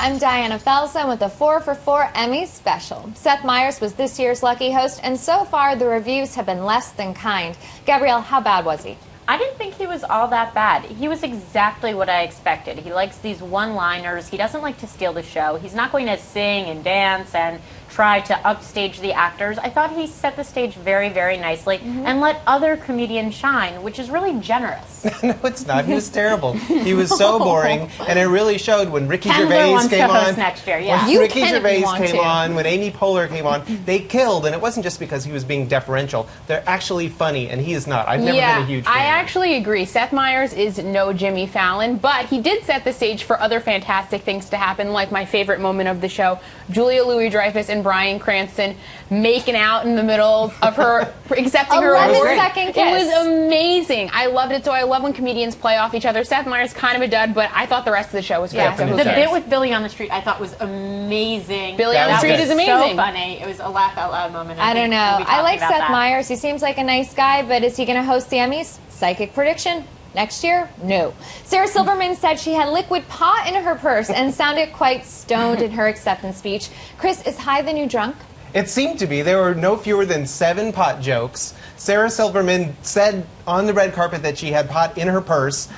I'm Diana Felsen with a 4 for 4 Emmy special. Seth Meyers was this year's lucky host, and so far the reviews have been less than kind. Gabrielle, how bad was he? I didn't think he was all that bad. He was exactly what I expected. He likes these one-liners. He doesn't like to steal the show. He's not going to sing and dance and try to upstage the actors. I thought he set the stage very, very nicely and let other comedians shine, which is really generous. No, it's not. He was terrible. He was so boring, and it really showed when Ricky Gervais came on. Next year, yeah. When Ricky Gervais came on, when Amy Poehler came on, they killed, and it wasn't just because he was being deferential. They're actually funny, and he is not. I've never been a huge fan. I actually agree. Seth Meyers is no Jimmy Fallon, but he did set the stage for other fantastic things to happen, like my favorite moment of the show, Julia Louis-Dreyfus and Bryan Cranston making out in the middle of her accepting her award. 11-second kiss. It was amazing. I loved it. So I love when comedians play off each other. Seth Meyers kind of a dud, but I thought the rest of the show was great. Yeah, the bit with Billy on the Street I thought was amazing. Billy on the Street is amazing. So funny. It was a laugh out loud moment. I don't know. I like Seth Meyers. He seems like a nice guy, but is he going to host the Emmys? Psychic prediction. Next year? No. Sarah Silverman said she had liquid pot in her purse and sounded quite stoned in her acceptance speech. Chris, is high the new drunk? It seemed to be. There were no fewer than 7 pot jokes. Sarah Silverman said on the red carpet that she had pot in her purse.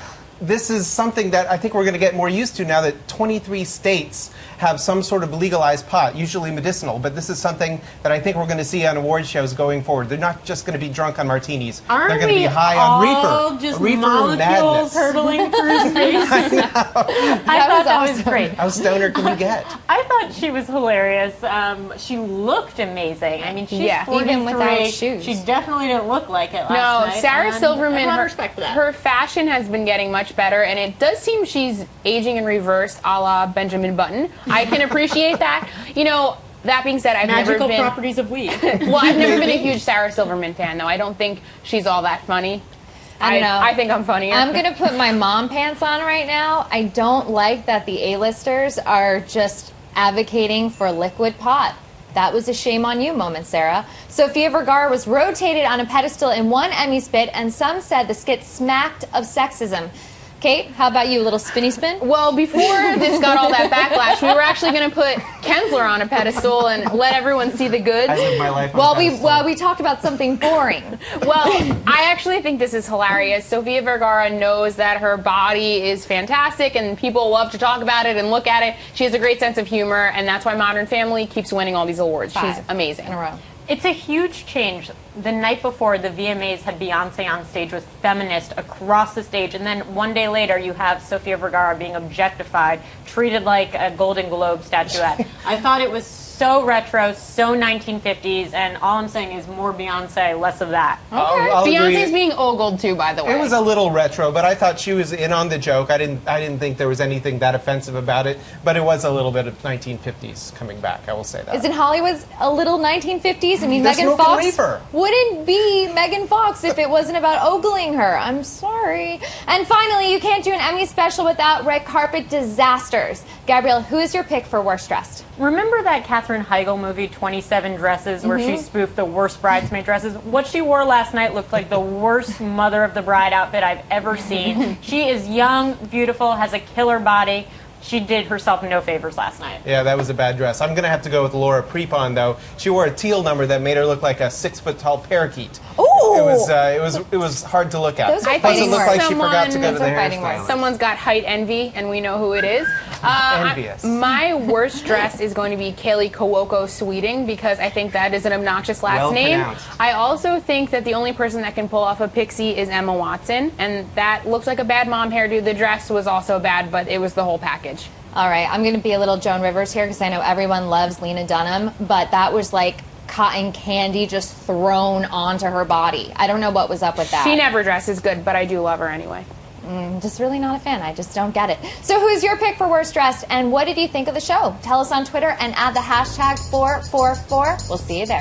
This is something that I think we're going to get more used to now that 23 states have some sort of legalized pot, usually medicinal. But this is something that I think we're going to see on award shows going forward. They're not just going to be drunk on martinis. They're going to be high on reefer. Just reefer molecules madness. hurtling through space. I thought that was great. How stoner can you get? I thought she was hilarious. She looked amazing. I mean, she's 43. Even without shoes. She definitely didn't look like it last night. No, Sarah Silverman, respect for that. her fashion has been getting much better, and it does seem she's aging in reverse, a la Benjamin Button. I can appreciate that. You know, that being said, I've never been... Magical properties of weed. Well, I've never been a huge Sarah Silverman fan, though. I don't think she's all that funny. I don't know. I think I'm funnier. I'm going to put my mom pants on right now. I don't like that the A-listers are just advocating for liquid pot. That was a shame on you moment, Sarah. Sofia Vergara was rotated on a pedestal in one Emmy skit, and some said the skit smacked of sexism. Kate, how about you, a little spinny spin? Well, before this got all that backlash, we were actually going to put Kensler on a pedestal and let everyone see the goods. I live my life on a pedestal. Well, we talked about something boring. Well, I actually think this is hilarious. Sofia Vergara knows that her body is fantastic and people love to talk about it and look at it. She has a great sense of humor, and that's why Modern Family keeps winning all these awards. 5 She's amazing. in a row. It's a huge change. The night before, the VMAs had Beyonce on stage with feminists across the stage, and then one day later you have Sofia Vergara being objectified, treated like a Golden Globe statuette. I thought it was so retro, so 1950s, and all I'm saying is more Beyonce, less of that. Okay. I'll Beyonce's agree. being ogled too, by the way. It was a little retro, but I thought she was in on the joke. I didn't think there was anything that offensive about it, but it was a little bit of 1950s coming back. I will say that. Isn't Hollywood a little 1950s? I mean, They're Megan smoking Fox reefer. wouldn't be Megan Fox if it wasn't about ogling her. I'm sorry. And finally, you can't do an Emmy special without red carpet disasters. Gabrielle, who is your pick for worst dressed? Remember that Katherine Heigl movie, 27 Dresses, where she spoofed the worst bridesmaid dresses? What she wore last night looked like the worst Mother of the Bride outfit I've ever seen. She is young, beautiful, has a killer body. She did herself no favors last night. Yeah, that was a bad dress. I'm going to have to go with Laura Prepon, though. She wore a teal number that made her look like a 6-foot-tall parakeet. Ooh! It was hard to look at. Those are Plus, it fighting looked words. like she forgot to go to the Those are fighting hairstylist. words. Someone's got height envy, and we know who it is. Envious. My worst dress is going to be Kaylee Cuoco Sweeting, because I think that is an obnoxious last Well name. pronounced. I also think that the only person that can pull off a pixie is Emma Watson, and that looks like a bad mom hairdo. The dress was also bad, but it was the whole package. All right, I'm going to be a little Joan Rivers here because I know everyone loves Lena Dunham, but that was like cotton candy just thrown onto her body. I don't know what was up with that. She never dresses good, but I do love her anyway. Just really not a fan. I just don't get it. So who's your pick for worst dressed, and what did you think of the show? Tell us on Twitter and add the hashtag 444. We'll see you there.